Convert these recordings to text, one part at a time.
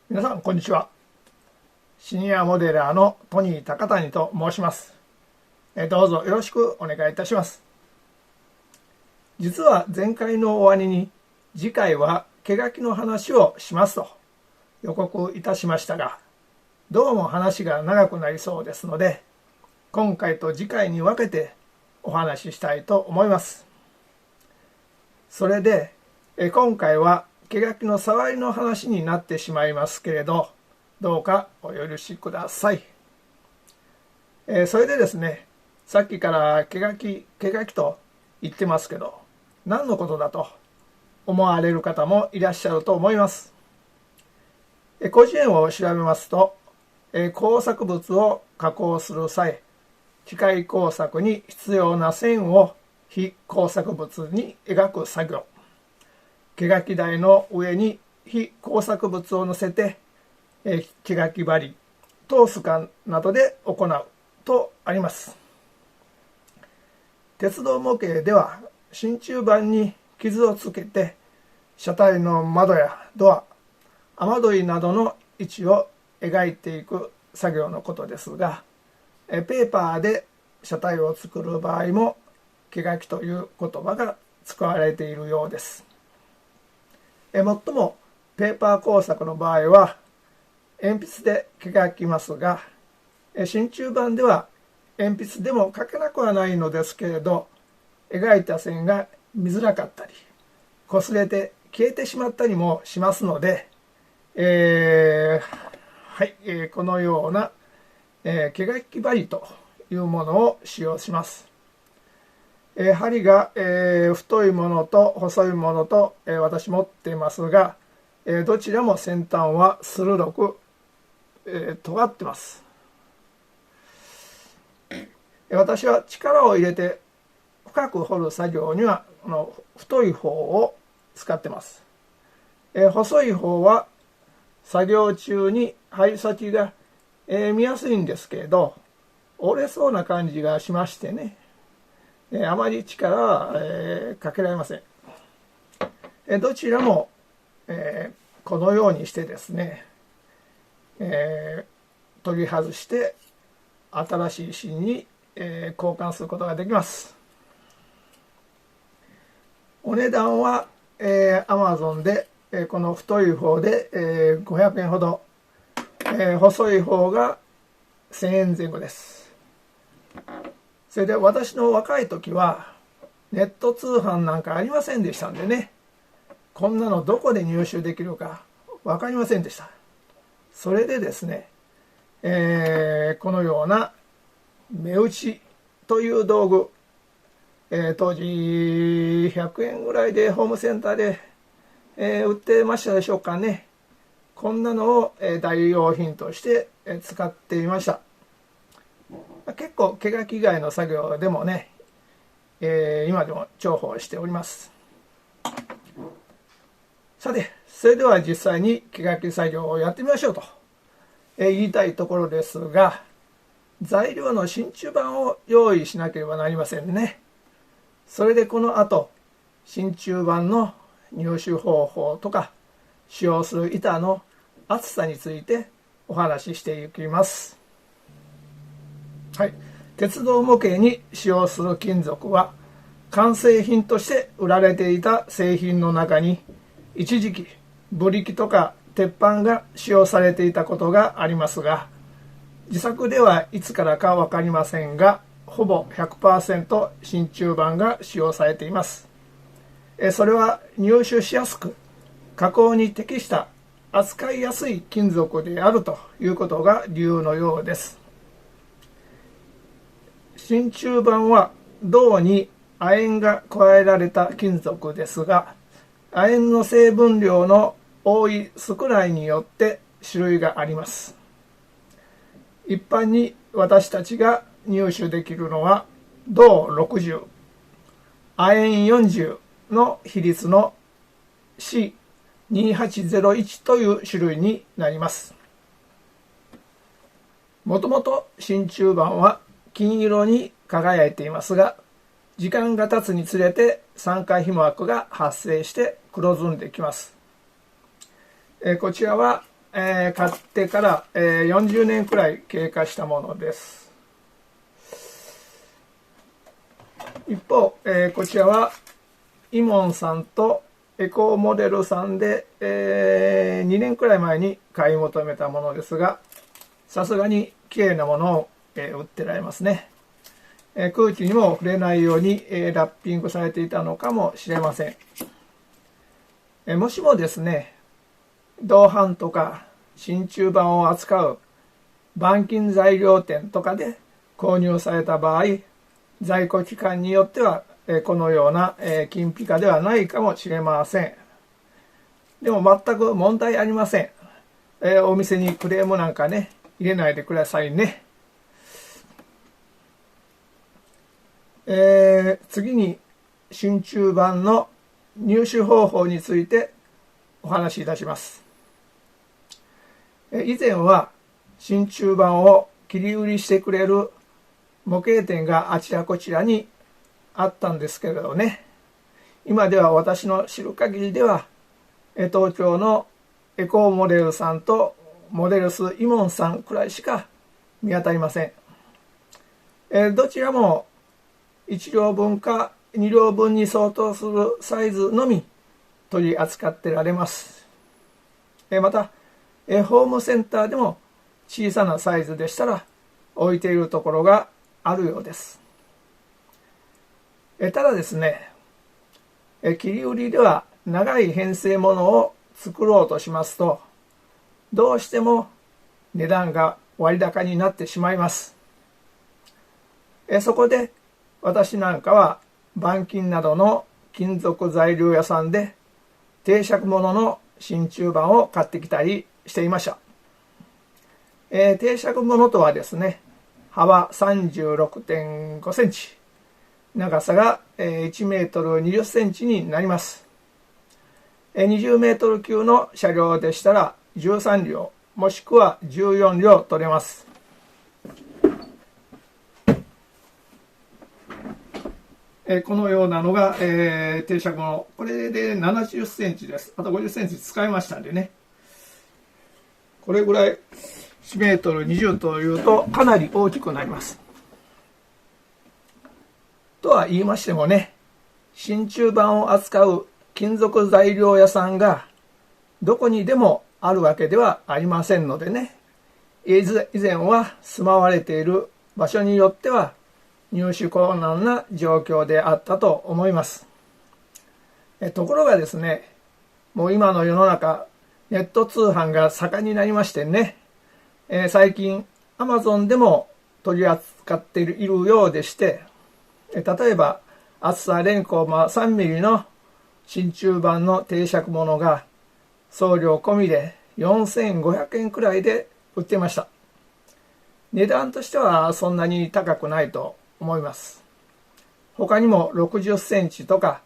皆さんこんにちは。シニアモデラーのトニー高谷と申します。どうぞよろしくお願いいたします。実は前回の終わりに次回は手書きの話をしますと予告いたしましたが、どうも話が長くなりそうですので、今回と次回に分けてお話ししたいと思います。それで今回は手書きの触りの話になってしまいますけれど、どうかお許しください。それでですね、さっきから手書きと言ってますけど、何のことだと思われる方もいらっしゃると思います。個人を調べますと、工作物を加工する際、機械工作に必要な線を非工作物に描く作業、手書き台の上に非工作物を乗せて手書き針、通すかなどで行うとあります。鉄道模型では真鍮板に傷をつけて車体の窓やドア、雨どいなどの位置を描いていく作業のことですが、ペーパーで車体を作る場合も手書きという言葉が使われているようです。もっともペーパー工作の場合は鉛筆で描きますが、真鍮板では鉛筆でも描けなくはないのですけれど、描いた線が見づらかったり擦れて消えてしまったりもしますので、このような、手書き針というものを使用します。針が、太いものと細いものと、私持っていますが、どちらも先端は鋭く、尖ってます。私は力を入れて深く掘る作業にはこの太い方を使ってます。細い方は作業中に針先が、見やすいんですけれど、折れそうな感じがしましてね、あまり力は、かけられません。どちらも、このようにしてですね、取り外して新しい芯に、交換することができます。お値段は、Amazon で、この太い方で、500円ほど、細い方が1000円前後です。それで私の若い時はネット通販なんかありませんでしたんでね、こんなのどこで入手できるか分かりませんでした。それでですね、このような目打ちという道具、当時100円ぐらいでホームセンターで、売ってましたでしょうかね。こんなのを、代用品として、使っていました。結構手書き以外の作業でもね、今でも重宝しております。さて、それでは実際に手書き作業をやってみましょうと、言いたいところですが、材料の真鍮板を用意しなければなりませんね。それでこの後、真鍮板の入手方法とか使用する板の厚さについてお話ししていきます。はい、鉄道模型に使用する金属は完成品として売られていた製品の中に一時期ブリキとか鉄板が使用されていたことがありますが、自作ではいつからか分かりませんが、ほぼ 100% 真鍮板が使用されています。それは入手しやすく加工に適した扱いやすい金属であるということが理由のようです。真鍮板は銅に亜鉛が加えられた金属ですが、亜鉛の成分量の多い少ないによって種類があります。一般に私たちが入手できるのは銅60、亜鉛40の比率の C2801 という種類になります。もともと真鍮板は金色に輝いていますが、時間が経つにつれて酸化皮膜が発生して黒ずんできます。こちらは、買ってから、40年くらい経過したものです。一方、こちらはイモンさんとエコーモデルさんで、2年くらい前に買い求めたものですが、さすがに綺麗なものを、売ってられますね。空気にも触れないように、ラッピングされていたのかもしれません。もしもですね、銅版とか真鍮版を扱う板金材料店とかで購入された場合、在庫期間によってはこのような金ピカではないかもしれません。でも全く問題ありません。お店にクレームなんかね、入れないでくださいね。次に真鍮版の入手方法についてお話しいたします。以前は真鍮版を切り売りしてくれる模型店があちらこちらにあったんですけれどね、今では私の知る限りでは東京のエコーモデルさんとモデルスイモンさんくらいしか見当たりません。どちらも1両分か2両分に相当するサイズのみ取り扱ってられます。またホームセンターでも小さなサイズでしたら置いているところがあるようです。ただですね、切り売りでは長い編成ものを作ろうとしますと、どうしても値段が割高になってしまいます。そこで私なんかは板金などの金属材料屋さんで定着物の真鍮版を買ってきたりしていました。定着物とはですね、幅 36.5 センチ、長さが1メートル20センチになります。20メートル級の車両でしたら13両もしくは14両取れます。このようなのが、定着物。これで70センチです。あと50センチ使いましたんでね。これぐらい1メートル20というとかなり大きくなります。とは言いましてもね、真鍮版を扱う金属材料屋さんがどこにでもあるわけではありませんのでね、以前は住まわれている場所によっては入手困難な状況であったと思います。ところがですね、もう今の世の中ネット通販が盛んになりましてね、最近 Amazon でも取り扱っているようでして、例えば厚さ 0.3 ミリの真鍮版の定着物が送料込みで4500円くらいで売っていました。値段としてはそんなに高くないと思います。他にも60センチとか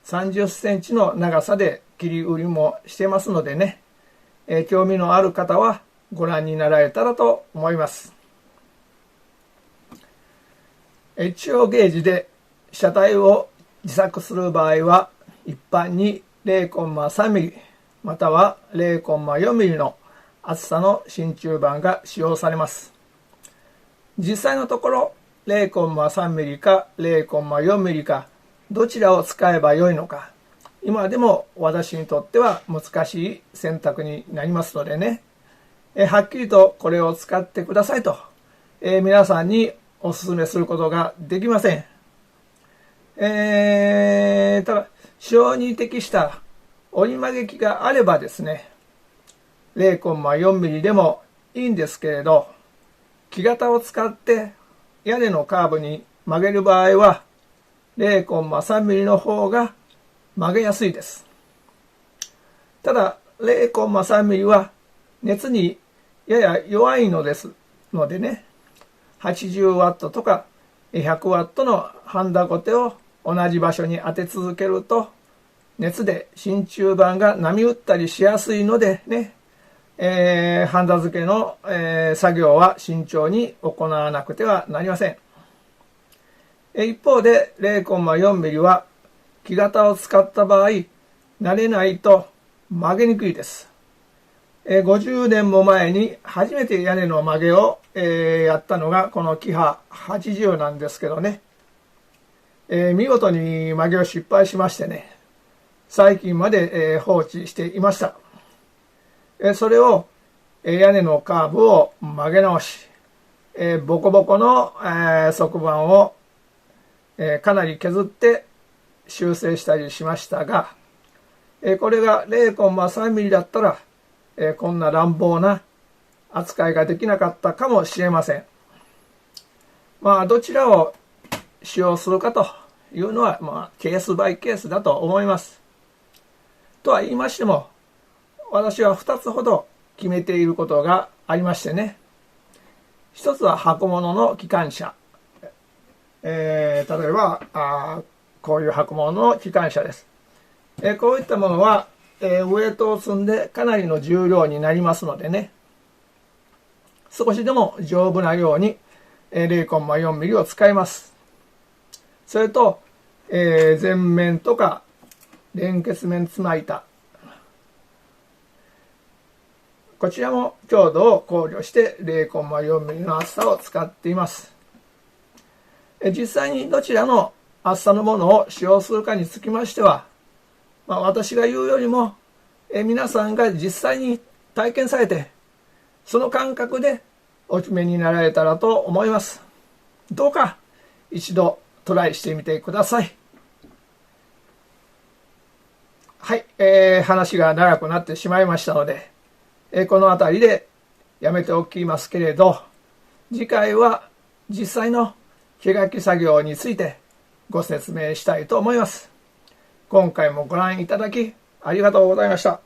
30センチの長さで切り売りもしてますのでね、興味のある方はご覧になられたらと思います。中央ゲージで車体を自作する場合は一般に 0.3 ミリまたは 0.4 ミリの厚さの真鍮板が使用されます。実際のところ 0.3 ミリか 0.4 ミリかどちらを使えばよいのか、今でも私にとっては難しい選択になりますのでね、はっきりとこれを使ってくださいと、皆さんにお勧めすることができません。ただ使用に適した折り曲げ機があればですね、0.4 ミリでもいいんですけれど、木型を使って屋根のカーブに曲げる場合は 0.3 ミリの方が曲げやすいです。ただ 0.3 ミリは熱にやや弱いのでね、80ワットとか100ワットのハンダゴテを同じ場所に当て続けると熱で真鍮板が波打ったりしやすいのでね、ハンダ付けの、作業は慎重に行わなくてはなりません。一方で 0.4 ミリは木型を使った場合慣れないと曲げにくいです。50年も前に初めて屋根の曲げを、やったのがこのキハ80なんですけどね、見事に曲げを失敗しましてね、最近まで、放置していました。それを、屋根のカーブを曲げ直し、ボコボコの、側板を、かなり削って修正したりしましたが、これが 0.3 ミリだったら、こんな乱暴な扱いができなかったかもしれません。まあどちらを使用するかというのは、ケースバイケースだと思います。とは言いましても、私は2つほど決めていることがありましてね。一つは箱物の機関車。例えばこういう箱物の機関車です。こういったものは、ウエイトを積んでかなりの重量になりますのでね、少しでも丈夫なように 0.4 ミリを使います。それと、前面とか連結面つま板、こちらも強度を考慮して 0.4 ミリの厚さを使っています。実際にどちらの厚さのものを使用するかにつきましては、私が言うよりも皆さんが実際に体験されて、その感覚でお決めになられたらと思います。どうか一度トライしてみてください。はい、話が長くなってしまいましたので、この辺りでやめておきますけれど、次回は実際の手書き作業についてご説明したいと思います。今回もご覧いただきありがとうございました。